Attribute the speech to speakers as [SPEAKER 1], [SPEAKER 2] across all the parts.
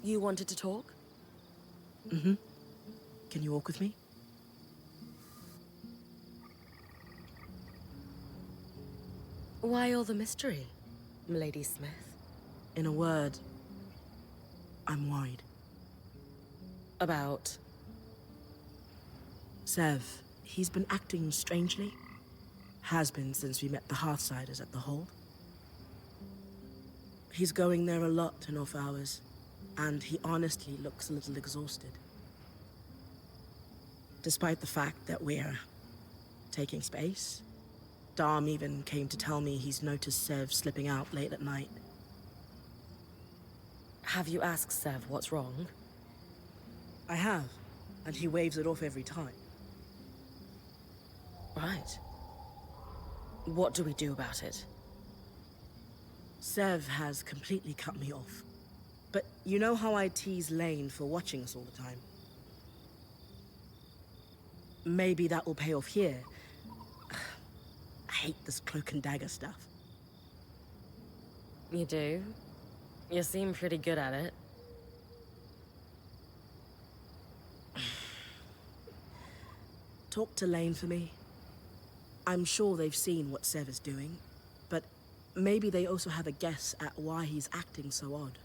[SPEAKER 1] You wanted to talk?
[SPEAKER 2] Mm-hmm. Can you walk with me?
[SPEAKER 1] Why all the mystery, Milady Smith?
[SPEAKER 2] In a word, I'm worried.
[SPEAKER 1] About?
[SPEAKER 2] Sev, he's been acting strangely. Has been since we met the Hearthsiders at the Hold. He's going there a lot in off hours, and he honestly looks a little exhausted. Despite the fact that we're taking space, Dom even came to tell me he's noticed Sev slipping out late at night.
[SPEAKER 1] Have you asked Sev what's wrong?
[SPEAKER 2] I have, and he waves it off every time.
[SPEAKER 1] Right. What do we do about it?
[SPEAKER 2] Sev has completely cut me off. But you know how I tease Lane for watching us all the time? Maybe that will pay off here. I hate this cloak and dagger stuff.
[SPEAKER 1] You do? You seem pretty good at it.
[SPEAKER 2] Talk to Lane for me. I'm sure they've seen what Sev is doing, but maybe they also have a guess at why he's acting so odd.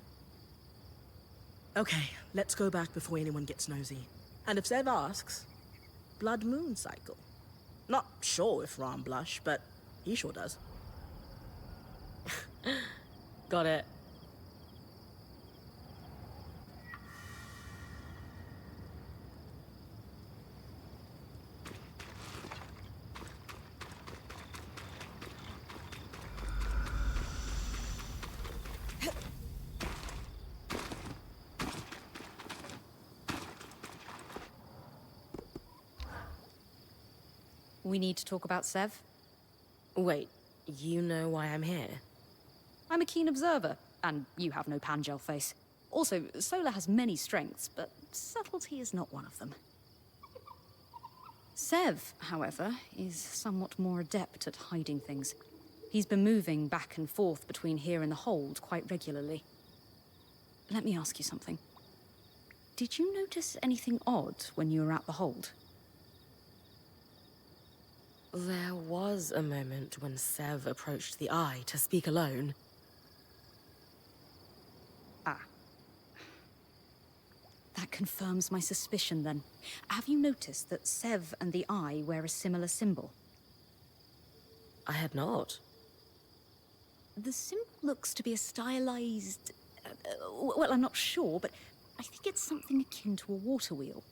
[SPEAKER 2] Okay, let's go back before anyone gets nosy. And if Sev asks, blood moon cycle. Not sure if Ram blush, but he sure does.
[SPEAKER 1] Got it.
[SPEAKER 3] We need to talk about Sev.
[SPEAKER 1] Wait, you know why I'm here?
[SPEAKER 3] I'm a keen observer, and you have no Pangel face. Also, Solar has many strengths, but subtlety is not one of them. Sev, however, is somewhat more adept at hiding things. He's been moving back and forth between here and the Hold quite regularly. Let me ask you something. Did you notice anything odd when you were at the Hold?
[SPEAKER 1] There was a moment when Sev approached the Eye to speak alone.
[SPEAKER 3] Ah. That confirms my suspicion, then. Have you noticed that Sev and the Eye wear a similar symbol?
[SPEAKER 1] I had not.
[SPEAKER 3] The symbol looks to be a stylized... well, I'm not sure, but I think it's something akin to a water wheel.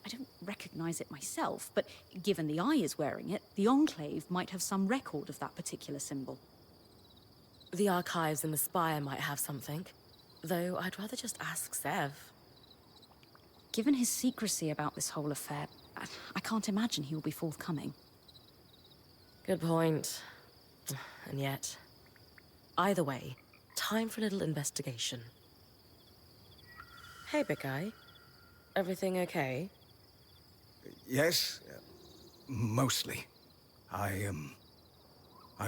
[SPEAKER 3] I don't recognize it myself, but given the Eye is wearing it, the Enclave might have some record of that particular symbol.
[SPEAKER 1] The archives in the Spire might have something, though I'd rather just ask Sev.
[SPEAKER 3] Given his secrecy about this whole affair, I can't imagine he will be forthcoming.
[SPEAKER 1] Good point. And yet... Either way, time for a little investigation. Hey, big guy. Everything okay?
[SPEAKER 4] Yes, mostly. I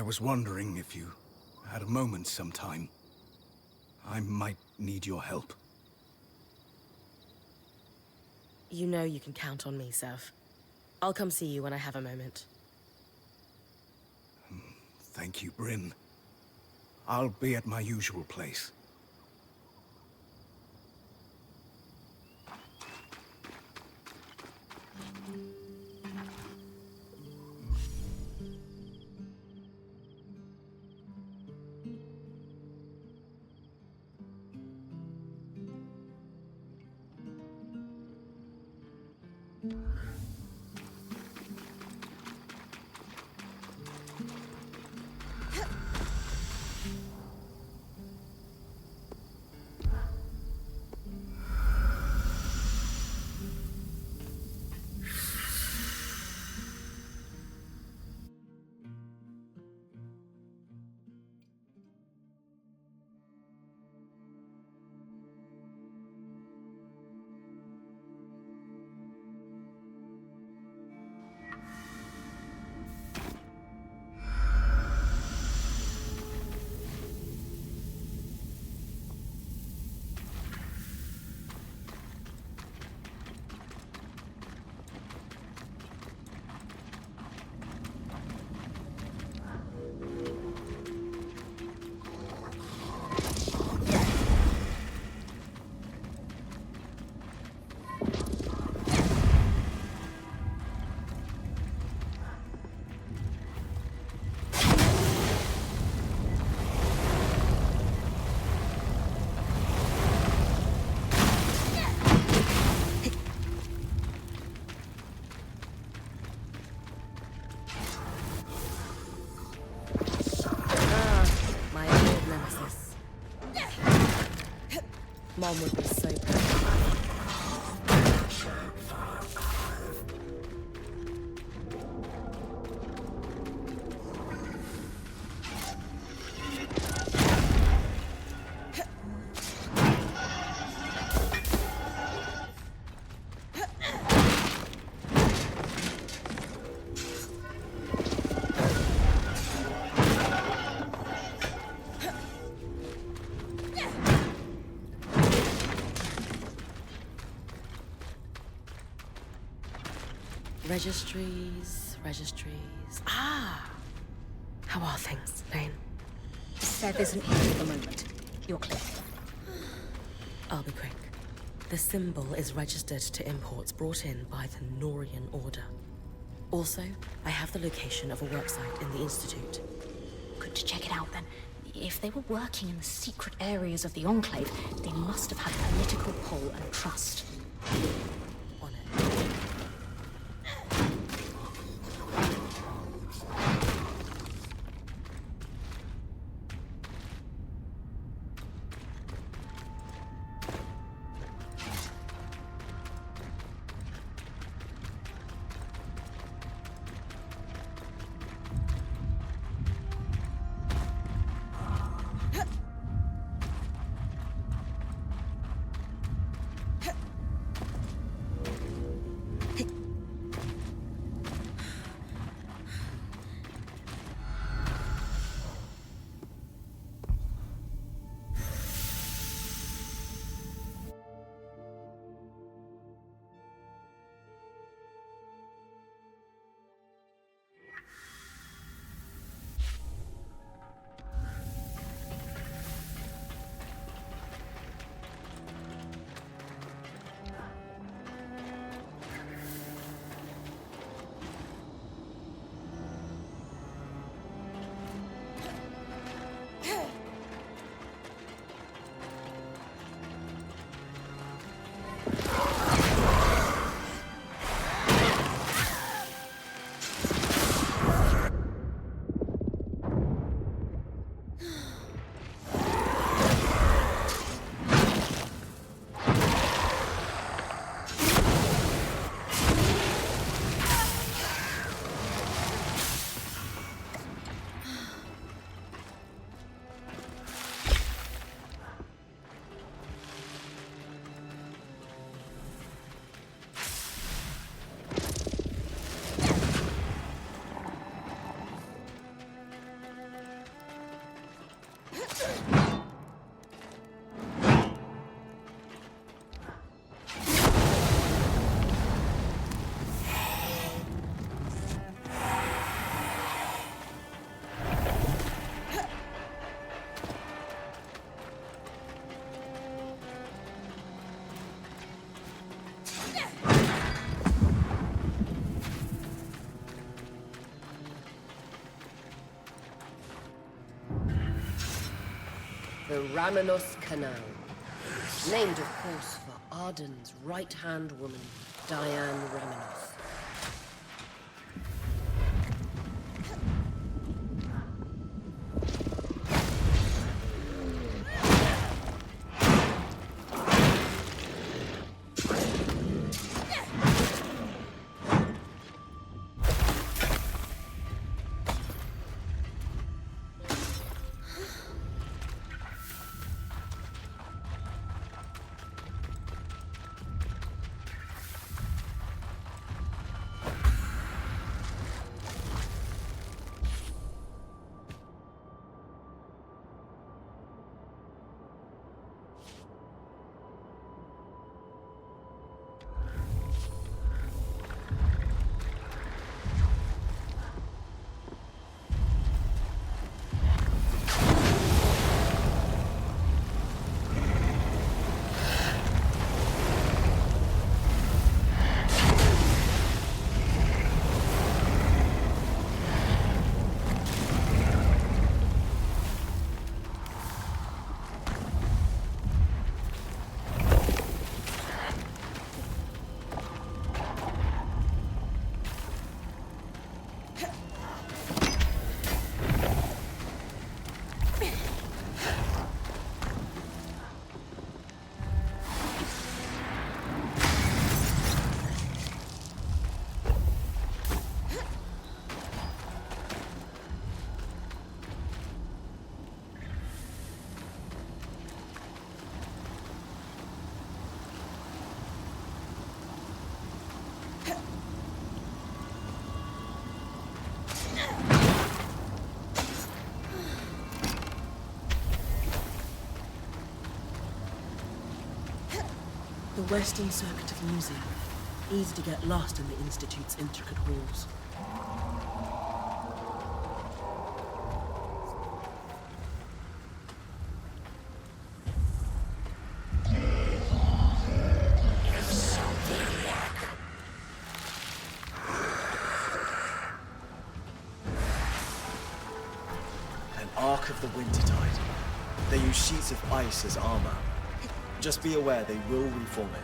[SPEAKER 4] was wondering if you had a moment sometime. I might need your help.
[SPEAKER 1] You know you can count on me, Sev. I'll come see you when I have a moment.
[SPEAKER 4] Thank you, Brynn. I'll be at my usual place.
[SPEAKER 1] Mom would be so proud. Registries. Ah! How are things, Lane?
[SPEAKER 3] Sev isn't here at the moment. You're clear.
[SPEAKER 1] I'll be quick. The symbol is registered to imports brought in by the Norian Order. Also, I have the location of a worksite in the Institute.
[SPEAKER 3] Good to check it out then. If they were working in the secret areas of the Enclave, they must have had political pull and trust.
[SPEAKER 1] On it.
[SPEAKER 5] The Ramenos Canal, named of course for Arden's right-hand woman, Diane Ramenos.
[SPEAKER 2] The Western Circuit of Music. Easy to get lost in the Institute's intricate halls.
[SPEAKER 6] An Ark of the Wintertide. They use sheets of ice as armor. Just be aware they will reform it.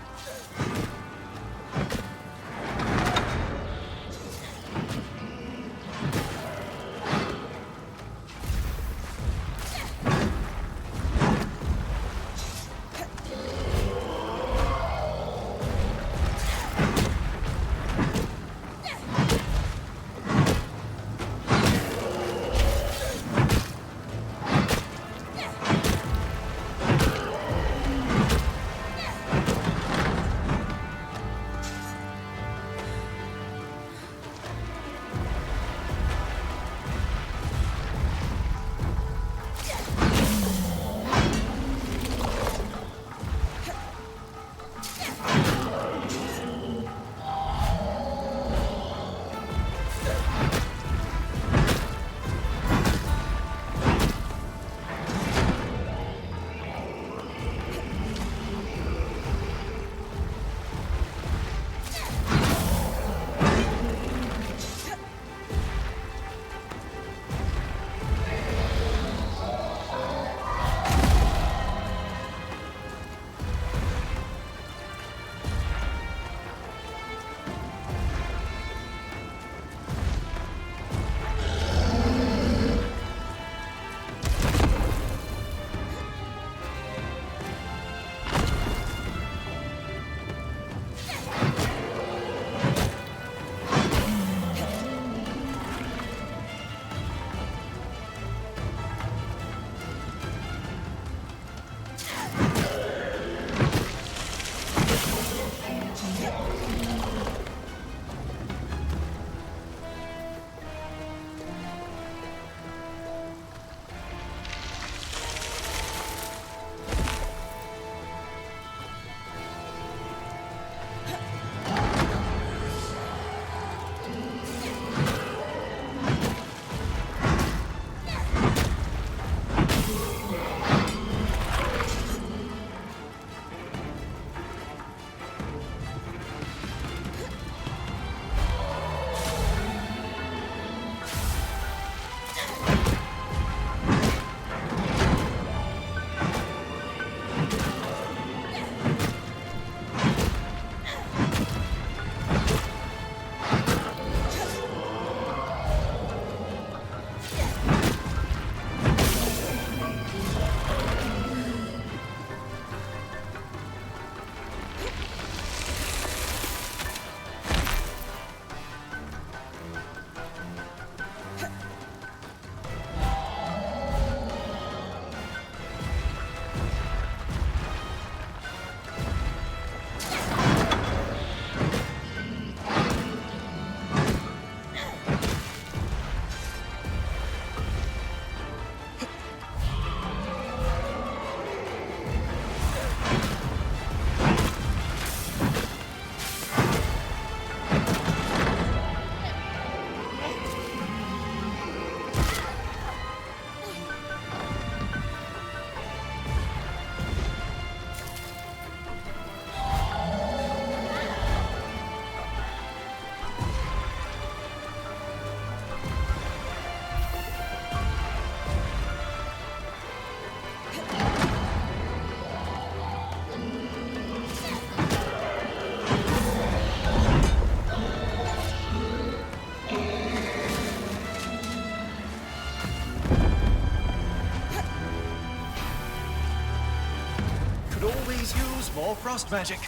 [SPEAKER 6] More frost magic.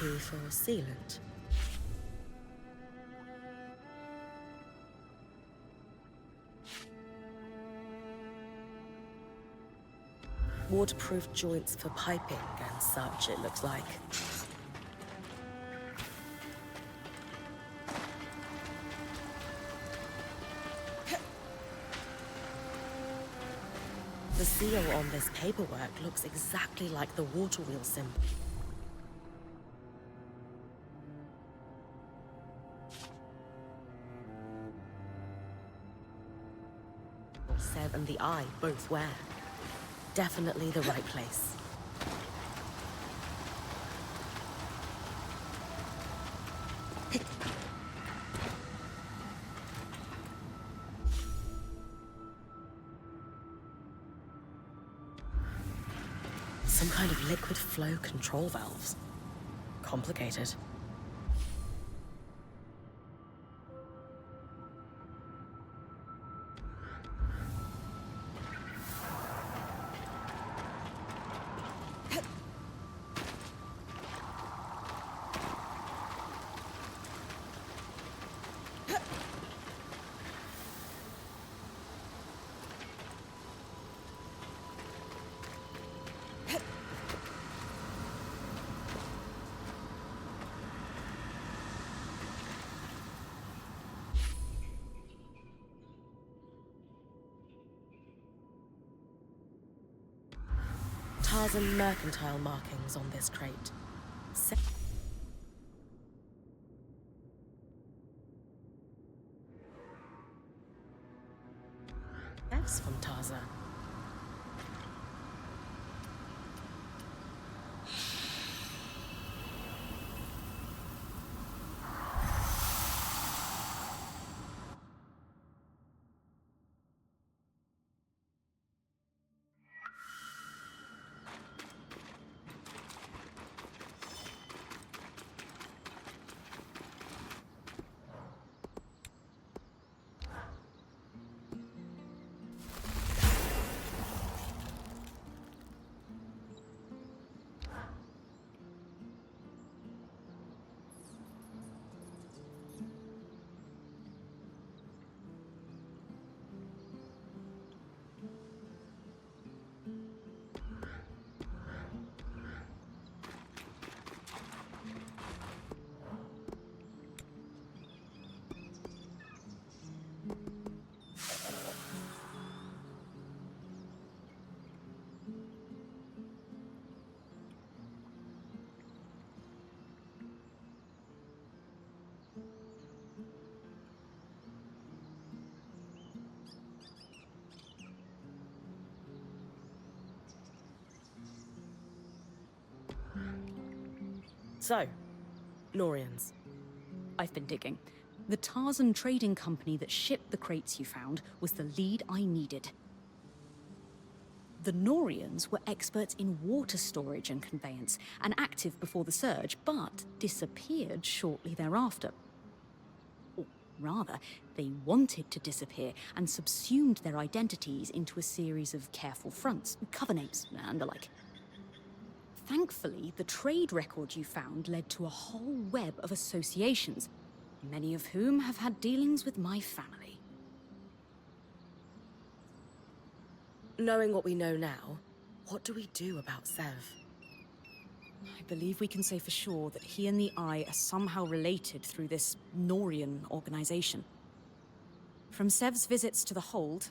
[SPEAKER 1] P for sealant. Waterproof joints for piping and such, it looks like. The seal on this paperwork looks exactly like the water wheel symbol. Sev and the Eye both wear. Definitely the right place. Some kind of liquid flow control valves. Complicated. Tarzan mercantile markings on this crate. F's from Tarzan. So, Norians.
[SPEAKER 3] I've been digging. The Tarzan trading company that shipped the crates you found was the lead I needed. The Norians were experts in water storage and conveyance, and active before the surge, but disappeared shortly thereafter. Or rather, they wanted to disappear and subsumed their identities into a series of careful fronts, cover names, and the like. Thankfully, the trade record you found led to a whole web of associations, many of whom have had dealings with my family.
[SPEAKER 1] Knowing what we know now, what do we do about Sev?
[SPEAKER 3] I believe we can say for sure that he and the Eye are somehow related through this Norian organization. From Sev's visits to the Hold,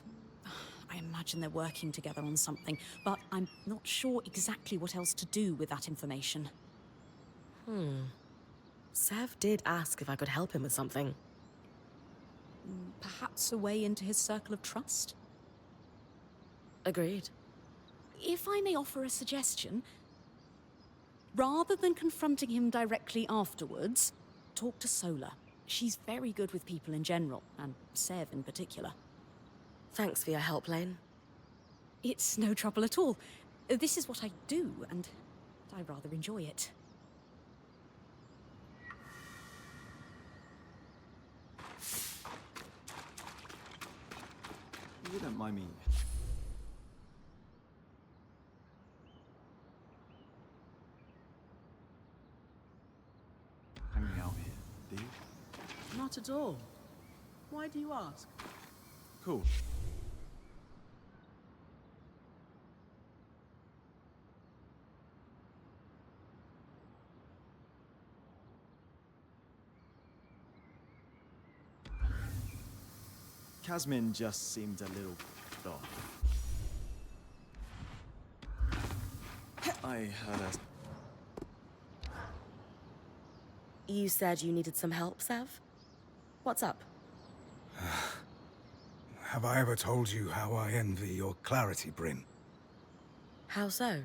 [SPEAKER 3] I imagine they're working together on something, but I'm not sure exactly what else to do with that information.
[SPEAKER 1] Sev did ask if I could help him with something.
[SPEAKER 3] Perhaps a way into his circle of trust?
[SPEAKER 1] Agreed.
[SPEAKER 3] If I may offer a suggestion, rather than confronting him directly afterwards, talk to Sola. She's very good with people in general, and Sev in particular.
[SPEAKER 1] Thanks for your help, Lane.
[SPEAKER 3] It's no trouble at all. This is what I do, and I rather enjoy it.
[SPEAKER 6] You don't mind me.
[SPEAKER 2] Not at all. Why do you ask?
[SPEAKER 6] Cool. Casmin just seemed a little off. I had a...
[SPEAKER 1] You said you needed some help, Sav? What's up?
[SPEAKER 4] Have I ever told you how I envy your clarity, Brynn?
[SPEAKER 1] How so?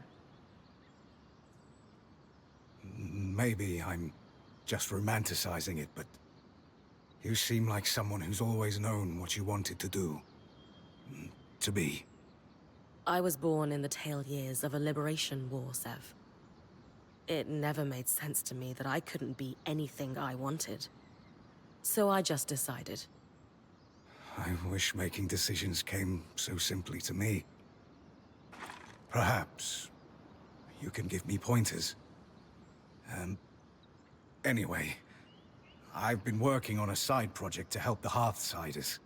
[SPEAKER 4] Maybe I'm just romanticizing it, but you seem like someone who's always known what you wanted to do. To be.
[SPEAKER 1] I was born in the tail years of a liberation war, Sev. It never made sense to me that I couldn't be anything I wanted. So I just decided.
[SPEAKER 4] I wish making decisions came so simply to me. Perhaps you can give me pointers. Anyway, I've been working on a side project to help the Hearthsiders.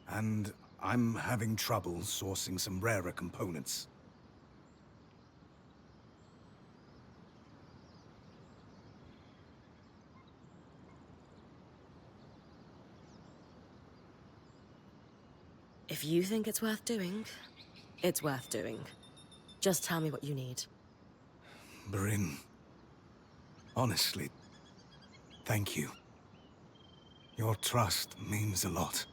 [SPEAKER 4] And I'm having trouble sourcing some rarer components.
[SPEAKER 1] If you think it's worth doing, it's worth doing. Just tell me what you need.
[SPEAKER 4] Brynn, honestly, thank you. Your trust means a lot.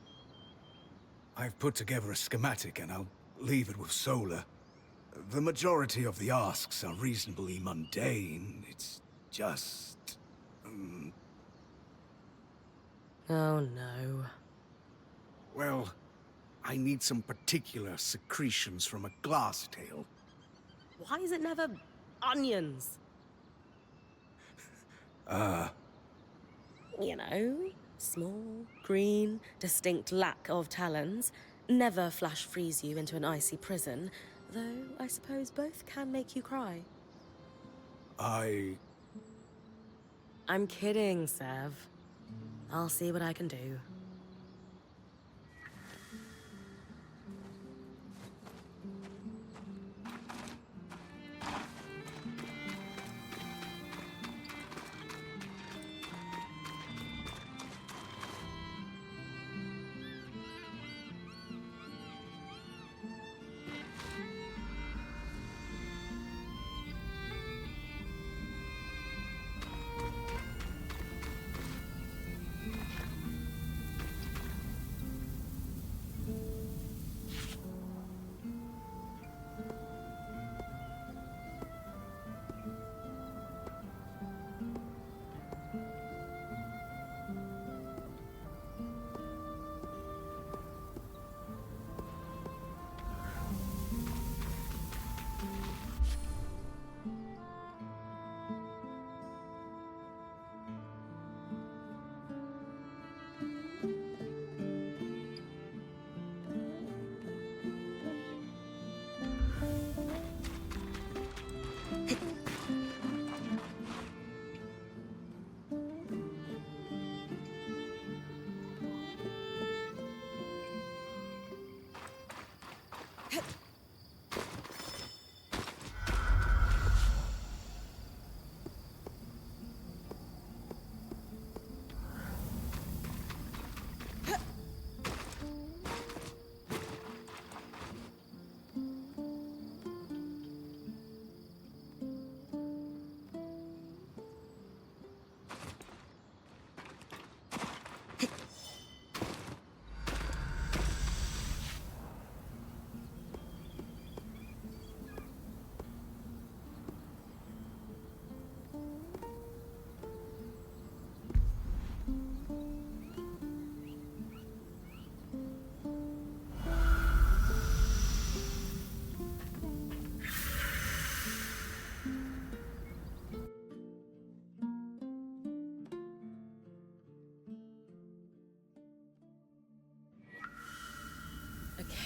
[SPEAKER 4] I've put together a schematic and I'll leave it with Solar. The majority of the asks are reasonably mundane. It's just...
[SPEAKER 1] Oh no.
[SPEAKER 4] Well, I need some particular secretions from a glass tail.
[SPEAKER 1] Why is it never onions? You know, small, green, distinct lack of talons. Never flash freeze you into an icy prison, though I suppose both can make you cry.
[SPEAKER 4] I'm
[SPEAKER 1] kidding, Sev. I'll see what I can do.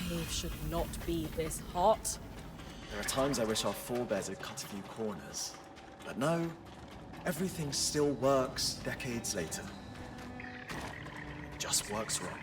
[SPEAKER 1] Cave should not be this hot.
[SPEAKER 6] There are times I wish our forebears had cut a few corners. But no, everything still works decades later. just works wrong.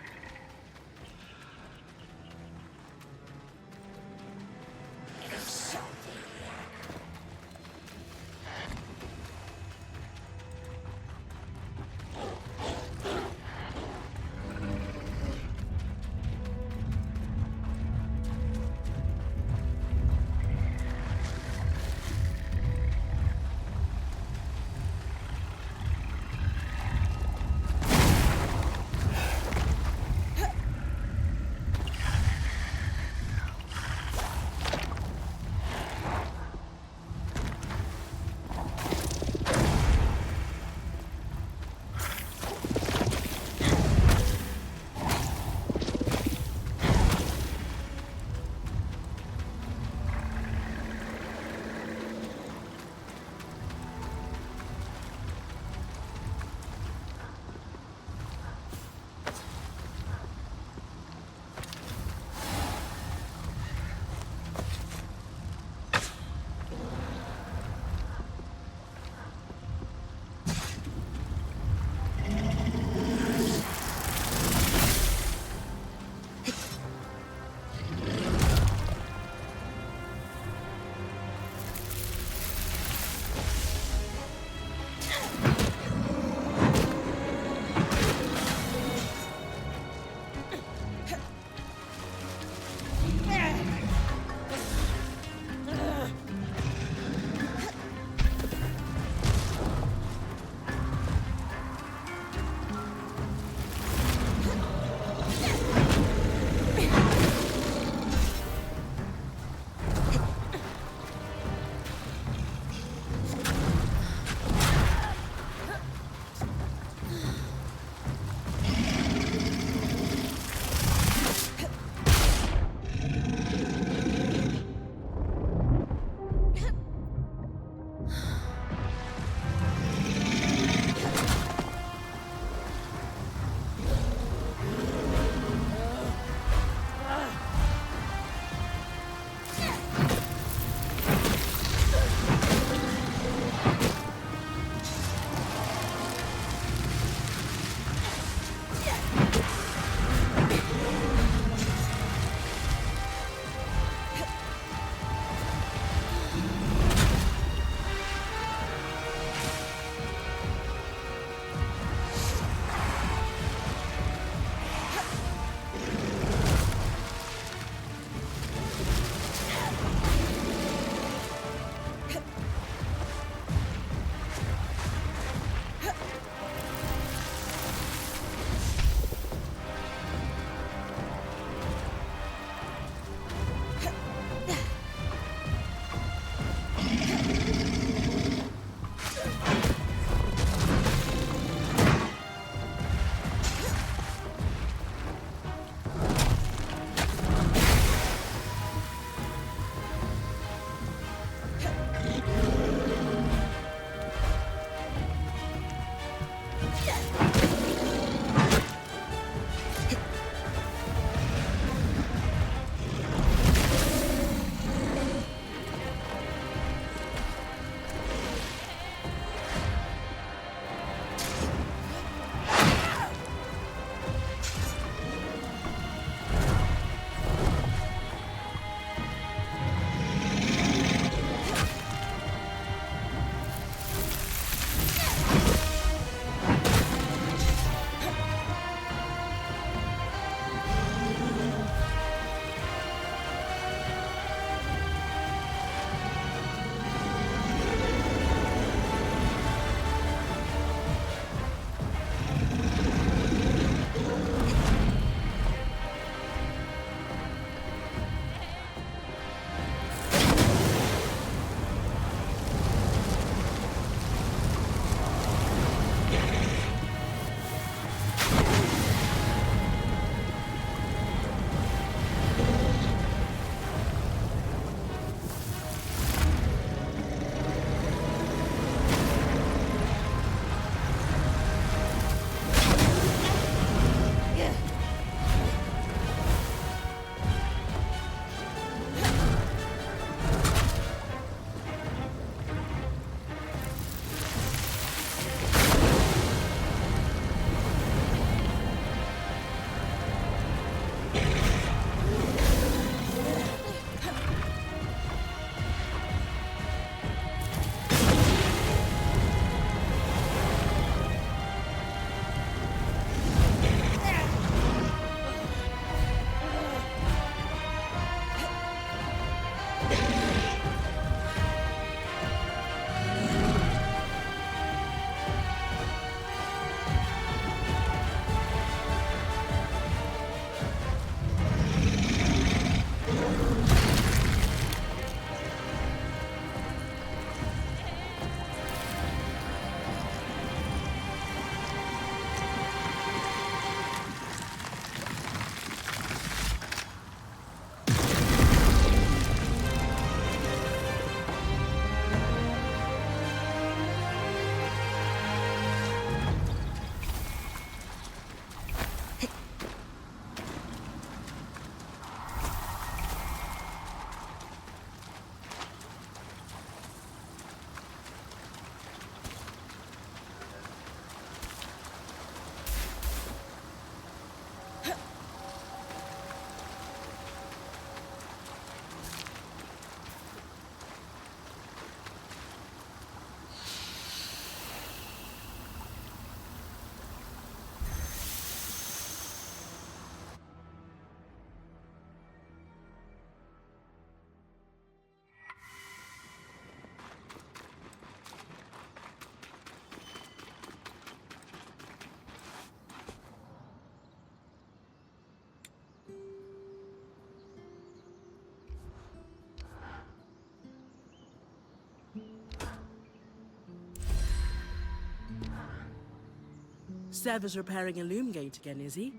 [SPEAKER 2] Sev is repairing a loom gate again, is he?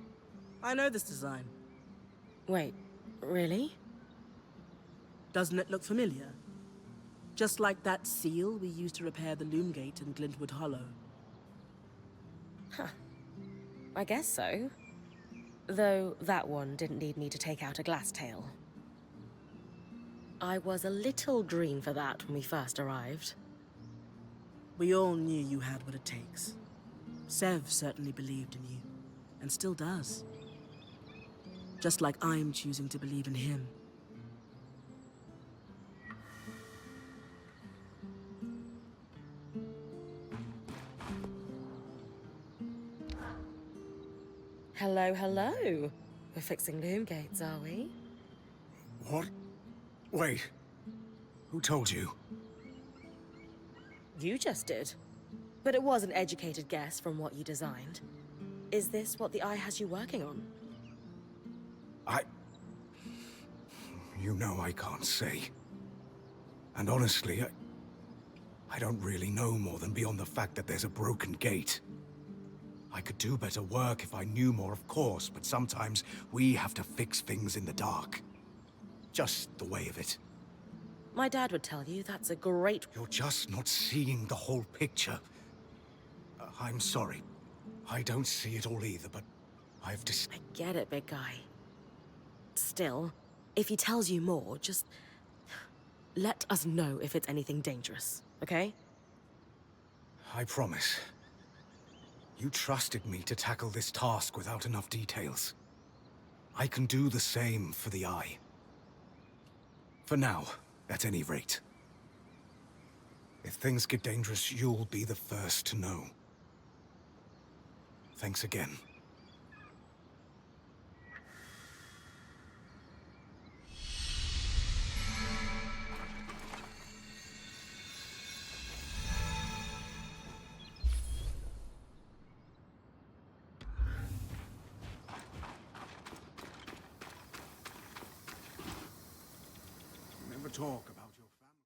[SPEAKER 2] I know this design.
[SPEAKER 1] Wait, really?
[SPEAKER 2] Doesn't it look familiar? Just like that seal we used to repair the loom gate in Glintwood Hollow.
[SPEAKER 1] I guess so. Though that one didn't need me to take out a glass tail. I was a little green for that when we first arrived.
[SPEAKER 2] We all knew you had what it takes. Sev certainly believed in you, and still does. Just like I'm choosing to believe in him.
[SPEAKER 1] Hello, hello. We're fixing loom gates, are we?
[SPEAKER 4] What? Wait. Who told you?
[SPEAKER 1] You just did. But it was an educated guess from what you designed. Is this what the Eye has you working on?
[SPEAKER 4] You know I can't say. And honestly, I don't really know more than beyond the fact that there's a broken gate. I could do better work if I knew more, of course, but sometimes we have to fix things in the dark. Just the way of it.
[SPEAKER 1] My dad would tell you that's a great...
[SPEAKER 4] You're just not seeing the whole picture. I'm sorry. I don't see it all either, but I've
[SPEAKER 1] I get it, big guy. Still, if he tells you more, just... let us know if it's anything dangerous, okay?
[SPEAKER 4] I promise. You trusted me to tackle this task without enough details. I can do the same for the Eye. For now, at any rate. If things get dangerous, you'll be the first to know. Thanks again.
[SPEAKER 7] Never talk about